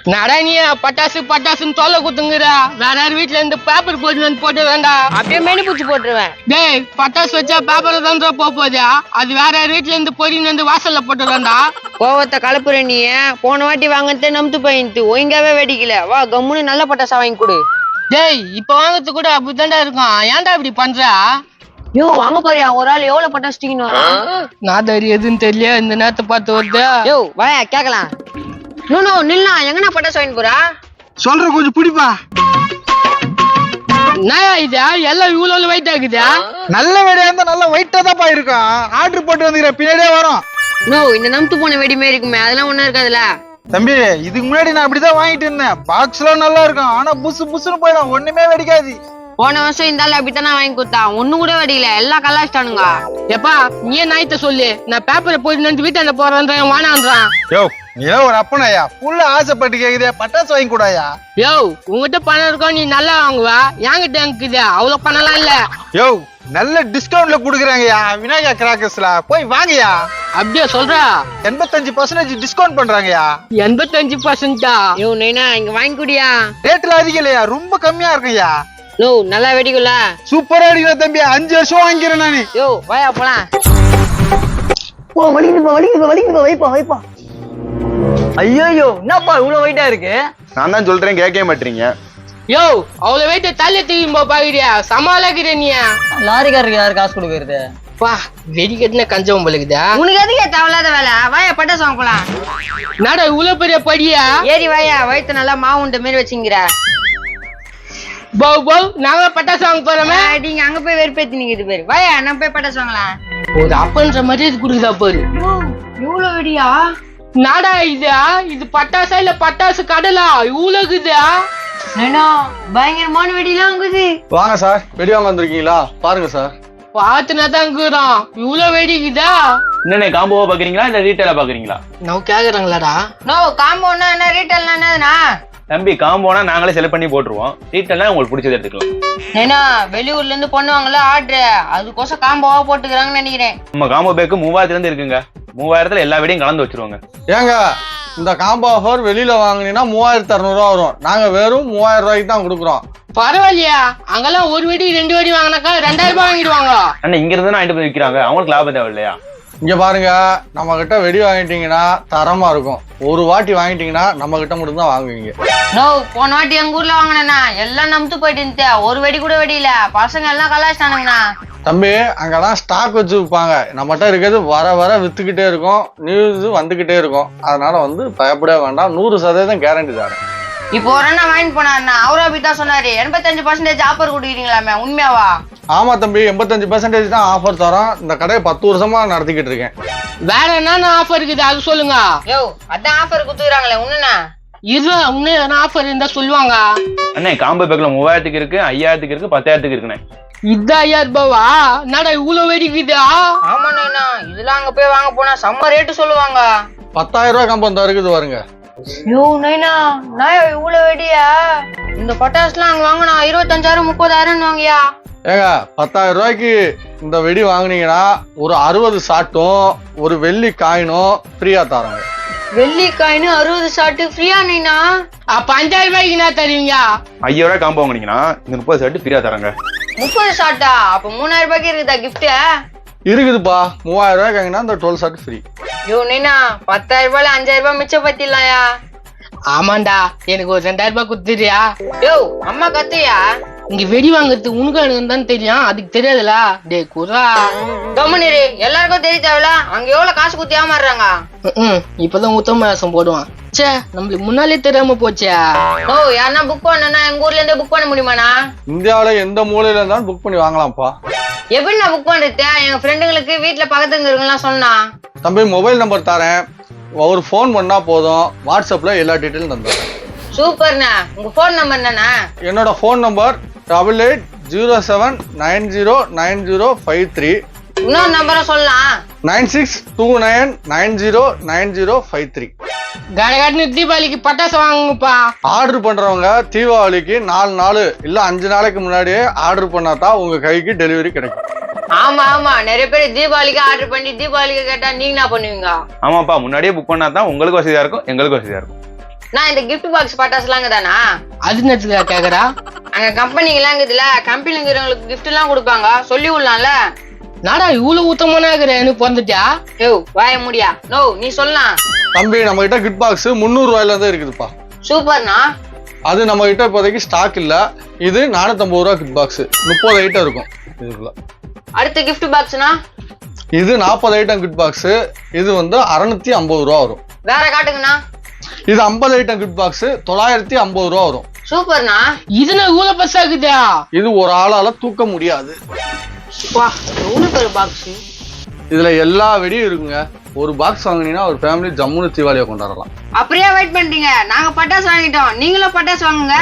நடா நீ பட்டாசு பட்டாசுன்னு தொல்லை குத்துங்குறா. வேற யார் வீட்டுல இருந்து பேப்பர் போட்டு வந்து போட்டு வேண்டா. அப்படியே மெனி பூச்சி போட்டுருவேன். டேய் பட்டாசு வச்சா பேப்பரை தான் போதா? அது வேற யார் வீட்டுல இருந்து பொறின்னு வந்து வாசல்ல போட்டு வேண்டா. கோவத்தை கலப்புற நீ போன வாட்டி வாங்கத்தே நம்பு பயின்ட்டு ஒழுங்காவே வெடிக்கல. வா கம்முன்னு நல்ல பட்டாசா வாங்கி கொடு. டேய் இப்ப வாங்கறது கூட அப்படித்தாண்டா இருக்கும். ஏன்டா இப்படி பண்றா? யோ வாங்க போறியா? ஒரு ஆள் எவ்வளவு பட்டாசு தூக்கின்னு வரான்? நான் தரி எதுன்னு தெரியல. இந்த நேரத்தை பார்த்து வருது. யோ வாயா கேக்கலாம். நோ நில்லா எங்கண்ணா பட்டாசு வாங்கி போறா? சொல்ற கொஞ்சம் பிடிப்பா. நாயா இதா எல்லாம் இவ்வளவு வெயிட் ஆகுதா? நல்ல வெடியா இருந்தா நல்ல வெயிட்டா தான் இருக்கும். ஆர்டர் போட்டு வந்துக்கிற பின்னாடியே வரும். நோ இந்த நம்பு போன வெடி மாரி இருக்குமே அதெல்லாம் ஒண்ணும் இருக்காதுல்ல. தம்பி இதுக்கு முன்னாடி நான் அப்படிதான் வாங்கிட்டு இருந்தேன். பாக்ஸ்ல நல்லா இருக்கும். ஆனா புசு புசுன்னு போயிடும். ஒண்ணுமே வெடிக்காது. போன வருஷம் இந்த ஆள் அப்படித்தானே வாங்கி கொடுத்தா. ஒண்ணு கூட வெடிக்கல. எல்லாம் கலாச்சிட்டானுங்க. எப்பா நீ நாயத்தை சொல்லு. நான் பேப்பரை போயிட்டு வீட்டாண்ட போறேன் வானான்றான். யோ நீ ஒரு அப்பனாயா புள்ள ஆசைப்பட்டு கேக்குதே பட்டாசு வாங்கி கூடாயா? யோ உங்ககிட்ட பணம் இருக்கும் நீ நல்லா வாங்குவா. என்கிட்ட இருக்குது அவ்வளவு பணம்லாம் இல்ல. யோ நல்ல டிஸ்கவுண்ட்ல குடுக்குறாங்கயா விநாயகா கிராக்கர்ஸ்ல போய் வாங்கயா. அப்படியே சொல்றா? 85% டிஸ்கவுண்ட் பண்றாங்கயா. 85%? யோ நைனா இங்க வாங்கி குடியா. ரேட்ல அதிகம் இல்லையா? ரொம்ப கம்மியா இருக்குயா. நோ நல்லா வெடிக்கும்ல. சூப்பரா அடிக்கிற தம்பி. 5 வருஷம் வாங்கிக்கிறேன் நானு. யோ வாயா போலாம். வலிக்குது வைப்பா. ஐயோ என்னப்பா இவ்வளவு வெயிட்டா இருக்கு? நான் தான் சொல்றேன் கேட்க மாட்டீங்க. யோ அவ்வளவு வெயிட்ட தள்ளி தூக்கி பாக்குறியா? சமாளிக்கிற நீ. லாரிக்காரருக்கு யாரு காசு கொடுக்கறது? வா வெடி கட்டின கஞ்சவம் பழுக்குதா? உனக்கு எதுக்கு தேவையில்லாத வேலை? வாயா பட்டாசு வாங்க போலாம். நாடா இவ்வளவு பெரிய படியா? ஏறி வாயா வயிற்று நல்லா மாவு உண்ட மாரி வச்சுங்கிற. பவ் பவ் நாங்க பட்டாசு வாங்க போறோமே. நீங்க அங்க போய் வெறுப்பேத்தி நீங்க இது பேரு. வாயா நம்ம போய் பட்டாசு வாங்கலாம். ஒரு அப்பன்ற மாதிரி இது குடுக்குதா பாரு. இவ்வளவு வெடியா? நாடா இது பட்டாசா இல்ல பட்டாசு கடலா? இவ்வளவுக்குதா? நைனா பயங்கரமான வெடிலாம் இருக்குது. வாங்க சார் வெடி வாங்க வந்திருக்கீங்களா? பாருங்க சார். பாத்துனா தான் இருக்கிறோம். இவ்வளவு வெடிக்குதா? என்னென்ன காம்போவா பாக்குறீங்களா இல்ல ரீட்டைலா பாக்குறீங்களா? நான் கேக்குறாங்களாடா? நோ காம்போனா என்ன ரீட்டைல்னா என்னதுனா? தம்பி காம்போனா நாங்களே செலக்ட் பண்ணி போட்டுருவோம். ரீட்டைல்னா உங்களுக்கு பிடிச்சது எடுத்துக்கலாம். ஏன்னா வெளியூர்ல இருந்து பண்ணுவாங்கல்ல ஆர்டர், அதுக்கோசம் காம்போவா போட்டுக்கிறாங்கன்னு நினைக்கிறேன். நம்ம காம்போ பேக்கு 3000 இருந்து இருக்குங்க. 3000த்துல எல்லா வெடியும் கலந்து வச்சிருவாங்க. ஏங்க இந்த காம்போ ஆஃபர் வெளியில வாங்கினீங்கன்னா 3600 வரும். நாங்க வெறும் 3000 ரூபாய்க்கு தான் கொடுக்குறோம். பரவாயில்லையா? அங்கெல்லாம் ஒரு வெடி 2 வெடி வாங்கினாக்கா 2000 ரூபாய் வாங்கிடுவாங்க. ஆனா இங்க இருந்து வாங்கிட்டு போய் விற்கிறாங்க. அவங்களுக்கு லாபம் தேவை இல்லையா? இங்க பாருங்க நம்ம கிட்ட வெடி வாங்கிட்டீங்கன்னா தரமா இருக்கும். ஒரு வாட்டி வாங்கிட்டீங்கன்னா நம்ம கிட்ட மட்டும் தான் வாங்குவீங்க. நோ போன வாட்டி எங்க ஊர்ல வாங்கினா எல்லாம் நம்பு போயிட்டு இருந்துச்சு. ஒரு வெடி கூட வெடியில. பசங்க எல்லாம் கலாச்சிட்டானுங்கண்ணா. தம்பி அங்கதான் ஸ்டாக் வச்சு விற்பாங்க. நம்மகிட்ட இருக்கிறது வர வர வித்துக்கிட்டே இருக்கும். நியூஸ் வந்துகிட்டே இருக்கும். அதனால பயப்படவே வேண்டாம். 100% கேரண்டி தரேன். இப்போ ஒரு அண்ணா வாங்கிட்டு போனாருண்ணா. அவரா அப்படித்தான் சொன்னாரு 85% ஆஃபர் கொடுக்குறீங்களாமே உண்மையாவா? ஆமா தம்பி 85% தான் ஆஃபர் தரோம். இந்த கடையை 10 வருஷமா நடத்திக்கிட்டு இருக்கேன். வேற என்ன ஆஃபர் இருக்குது அது சொல்லுங்க. யோ அதான் ஆஃபர் குடுத்துறாங்களே உன்ன. இது இன்னும் ஆஃபர் இருந்தா சொல்லுவாங்க. அண்ணே காம்போ பேக்ல 3000க்கு இருக்கு, 5000க்கு இருக்கு, 10000க்கு இருக்குண்ணே. இது 5000 ரூபாவா? என்னடா இவ்வளவு வெடிக்குதா? ஆமாண்ணா இதெல்லாம் அங்க போய் வாங்க போனா செம்ம ரேட்டு சொல்லுவாங்க. 10,000 ரூபாய் கம்பம் இருக்குது பாருங்க. யோ நைனா நான் இவ்வளவு வெடியா? இந்த பட்டாசுலாம் அங்க வாங்கினா 25,000 30,000 வாங்கியா? ஏங்க 10,000 ரூபாய்க்கு இந்த வெடி வாங்கினீங்கன்னா ஒரு 60 ஷாட்டும் ஒரு வெள்ளி காயினும் ஃப்ரீயா தராங்க. வெள்ளி காயின் 60 ஷாட் ஃப்ரீயா நைனா? அப்ப 5000 ரூபாய்க்கு என்ன தருவீங்க? 5000 ரூபாய் காம்போ வாங்கினீங்கன்னா இந்த 30 ஷர்ட் ஃப்ரீயா தராங்க. 30 ஷாட்டா? அப்ப 3000 ரூபாய்க்கு இருக்குதா கிஃப்ட்? இருக்குதுப்பா. 3000 ரூபாய்க்கு வாங்கினா இந்த 12 ஷாட் ஃப்ரீ. யோ நைனா 10,000 ரூபாய்ல 5000 ரூபாய் மிச்சம் பத்திடலாம்யா. ஆமாண்டா எனக்கு ஒரு 2000 ரூபாய் குடுத்துறியா? யோ அம்மா கத்துயா? இங்க வெடி வாங்குறது உனக்கு எனக்கு தான் தெரியும். அதுக்கு தெரியாதுல. டேய் குரா கம்முனிரு எல்லாருக்கும் தெரிய தேவையில்ல. அங்க எவ்வளவு காசு குத்தி ஏமாறுறாங்க. இப்பதான் உத்தம மாசம் போடுவான். சே நம்மளுக்கு முன்னாலே தெரியாம போச்சே. ஓ யாருன்னா புக் பண்ணனா எங்க ஊர்ல இருந்தே புக் பண்ண முடியுமாண்ணா? இந்தியாவில எந்த மூலையில இருந்தாலும் புக் பண்ணி வாங்கலாம்ப்பா. எப்படி நான் புக் பண்றது? எங்க ஃப்ரெண்டுங்களுக்கு வீட்டுல பக்கத்துங்க இருக்குலாம் சொன்னா. தம்பி மொபைல் நம்பர் தரேன். ஒரு ஃபோன் பண்ணா போதும். வாட்ஸ்அப்ல எல்லா டீட்டெயிலும் தந்துடுறேன். சூப்பர்ண்ணா. உங்க போன் நம்பர் என்னண்ணா? என்னோட ஃபோன் நம்பர் 8807909053. இன்னொரு நம்பரை சொல்லலாம். 9629909053. கடகடன்னு தீபாவளிக்கு பட்டாசு வாங்குப்பா. ஆர்டர் பண்றவங்க தீபாவளிக்கு 4 நாள் இல்ல 5 நாளைக்கு முன்னாடியே ஆர்டர் பண்ணாதான் உங்க கைக்கு டெலிவரி கிடைக்கும். ஆமா ஆமா நிறைய பேர் தீபாவளிக்கு ஆர்டர் பண்ணி தீபாவளிக்கு கேட்டா நீங்க என்ன பண்ணுவீங்க? ஆமாப்பா முன்னாடியே புக் பண்ணா தான் உங்களுக்கு வசதியா இருக்கும், எங்களுக்கு வசதியா இருக்கும். நான் இந்த gift பாக்ஸ் பட்டாசுலாங்க தானா? அது என்னத்துக்கு கேக்குறா? அங்க கம்பெனிங்கெல்லாம் இருக்குதுல, கம்பெனில இருக்கிறவங்களுக்கு gift எல்லாம் கொடுப்பாங்க, சொல்லி விடலாம்ல. நாடா இவ்வளவு ஊத்தமான எனக்கு வந்துட்டியா? யோ வாய முடியா? நோ நீ சொல்லலாம். தம்பி நம்ம கிட்ட கிட் பாக்ஸ் 300 ரூபாயில தான் இருக்குதுப்பா. சூப்பர்ண்ணா. அது நம்ம கிட்ட இப்போதைக்கு ஸ்டாக் இல்ல. இது 450 ரூபா கிட் பாக்ஸ், 30 ஐட்டம் இருக்கும் இதுக்குள்ள. அடுத்த gift பாக்ஸ்னா? இது 40 ஐட்டம் கிட் பாக்ஸ், இது வந்து 650 ரூபா வரும். வேற காட்டுங்கண்ணா. இது 50 ஐட்டம் கிட் பாக்ஸ் 950 ரூபா வரும். சூப்பர்ண்ணா. இதுனா இவ்வளவு பெருசா இருக்குதா? இது ஒரு ஆளால தூக்க முடியாது. வா எவ்வளவு பெரிய பாக்ஸ். இதுல எல்லா வெடியும் இருக்குங்க. ஒரு பாக்ஸ் வாங்கினீங்கன்னா ஒரு ஃபேமிலி ஜம்முன்னு தீபாவளியை கொண்டாடலாம். அப்படியே வெயிட் பண்றீங்க? நாங்க பட்டாசு வாங்கிட்டோம், நீங்களும் பட்டாசு வாங்குங்க.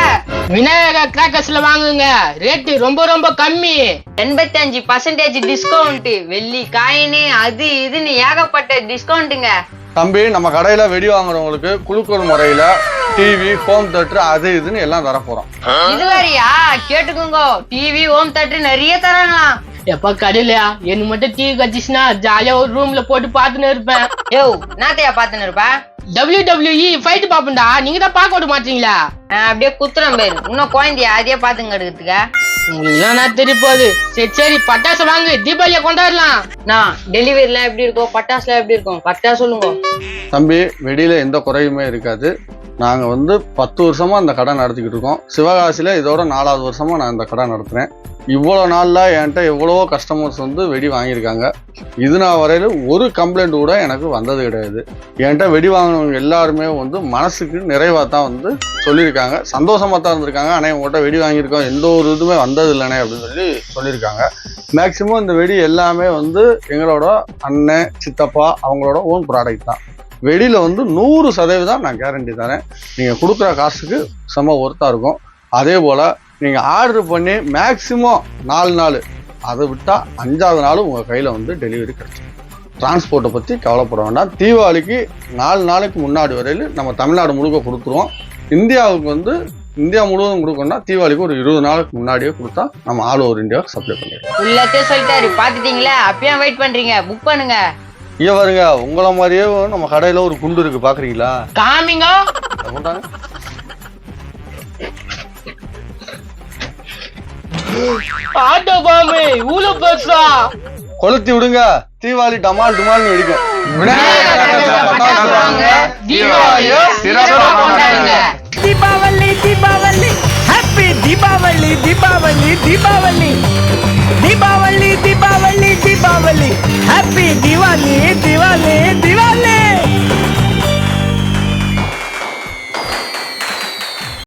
விநாயகர் கிராக்கர்ஸ்ல வாங்குங்க, ரேட்டு ரொம்ப ரொம்ப கம்மி. 85% டிஸ்கவுண்ட், வெள்ளி காயினு அது இதுன்னு ஏகப்பட்ட டிஸ்கவுண்ட்டுங்க. தம்பி நம்ம கடையில வெடி வாங்குறவங்களுக்கு குழுக்கள் முறையில டிவி, ஹோம் தியேட்டர் அது இதுன்னு எல்லாம் தர போறோம். இது வேறயா? கேட்டுக்கோங்க, டிவி, ஹோம் தியேட்டர் நிறைய தராங்களாம். எப்ப கடையிலயா எனக்கு மட்டும் டிவி கட்டிச்சுன்னா ஜாலியா ஒரு ரூம்ல போட்டு பாத்துன்னு இருப்பேன். யோ நாத்தையா பாத்துன்னு இருப்ப? WWE ஃபைட் பாப்பண்டா, நீங்க தான் பாக்க விட மாட்டீங்களா? அப்படியே குத்துறேன் பேரு, இன்னும் குழந்தையா அதையே பாத்துங்க எடுக்கிறதுக்கா? உங்களுக்கு நான் தெரிய போகுது. சரி சரி பட்டாசு வாங்கு, தீபாவளியை கொண்டாடலாம். நான் டெலிவரிலாம் எப்படி இருக்கும், பட்டாசுலாம் எப்படி இருக்கும், கரெக்டா சொல்லுங்க. தம்பி வெடியில எந்த குறையுமே இருக்காது. நாங்க வந்து 10 வருஷமா இந்த கடை நடத்திக்கிட்டு இருக்கோம். சிவகாசியில இதோட 4வது வருஷமா நான் இந்த கடை நடத்துறேன். இவ்வளோ நாள்ல என்கிட்ட எவ்வளவோ கஸ்டமர்ஸ் வந்து வெடி வாங்கியிருக்காங்க. இது நான் வரையில ஒரு கம்ப்ளைண்ட் கூட எனக்கு வந்தது கிடையாது. என்கிட்ட வெடி வாங்கினவங்க எல்லாருமே வந்து மனசுக்கு நிறைவா தான் வந்து சொல்லியிருக்காங்க, சந்தோஷமா தான் இருந்திருக்காங்க. ஆனால் உங்கள்கிட்ட வெடி வாங்கியிருக்கோம், எந்த ஒரு இதுவுமே வந்தது இல்லைனே அப்படின்னு சொல்லியிருக்காங்க. மேக்சிமம் இந்த வெடி எல்லாமே வந்து எங்களோட அண்ணன், சித்தப்பா அவங்களோட ஓன் ப்ராடக்ட் தான். வெடியில வந்து 100% நான் கேரண்டி தரேன். நீங்க கொடுக்குற காசுக்கு செம ஒர்த்தா இருக்கும். அதே போல நீங்க ஆர்டர் பண்ணி மேக்சிமம் 4 நாள், அதை விட்டா 5வது நாள் உங்க கையில வந்து டெலிவரி கிடைச்சிடும். டிரான்ஸ்போர்ட்டை பத்தி கவலைப்பட வேண்டாம். தீபாவளிக்கு 4 நாளைக்கு முன்னாடி வரையில நம்ம தமிழ்நாடு முழுக்க கொடுத்துருவோம். இந்தியாவுக்கு வந்து இந்தியா முழுவதும் கொடுக்கணும்னா தீபாவளிக்கு ஒரு 20 நாளுக்கு முன்னாடியே கொடுத்தா நம்ம ஆல் ஓவர் இந்தியாவுக்கு சப்ளை பண்ணிடுவோம். உள்ளத்தே சொல்லிட்டாரு, பாத்துட்டீங்களா? அப்பயே வெயிட் பண்றீங்க, புக் பண்ணுங்க. இங்க பாருங்க, உங்களை மாதிரியே நம்ம கடையில ஒரு குண்டு இருக்கு, பாக்குறீங்களா? காமிங்க. ஆட்டோ பாம்பு இவ்வளவு பெருசா? கொளுத்தி விடுங்க, தீபாவளி டமால் டுமால்னு வெடிக்கும். Deepavali Deepavali happy Deepavali Deepavali Deepavali Deepavali Deepavali Deepavali happy Deepavali.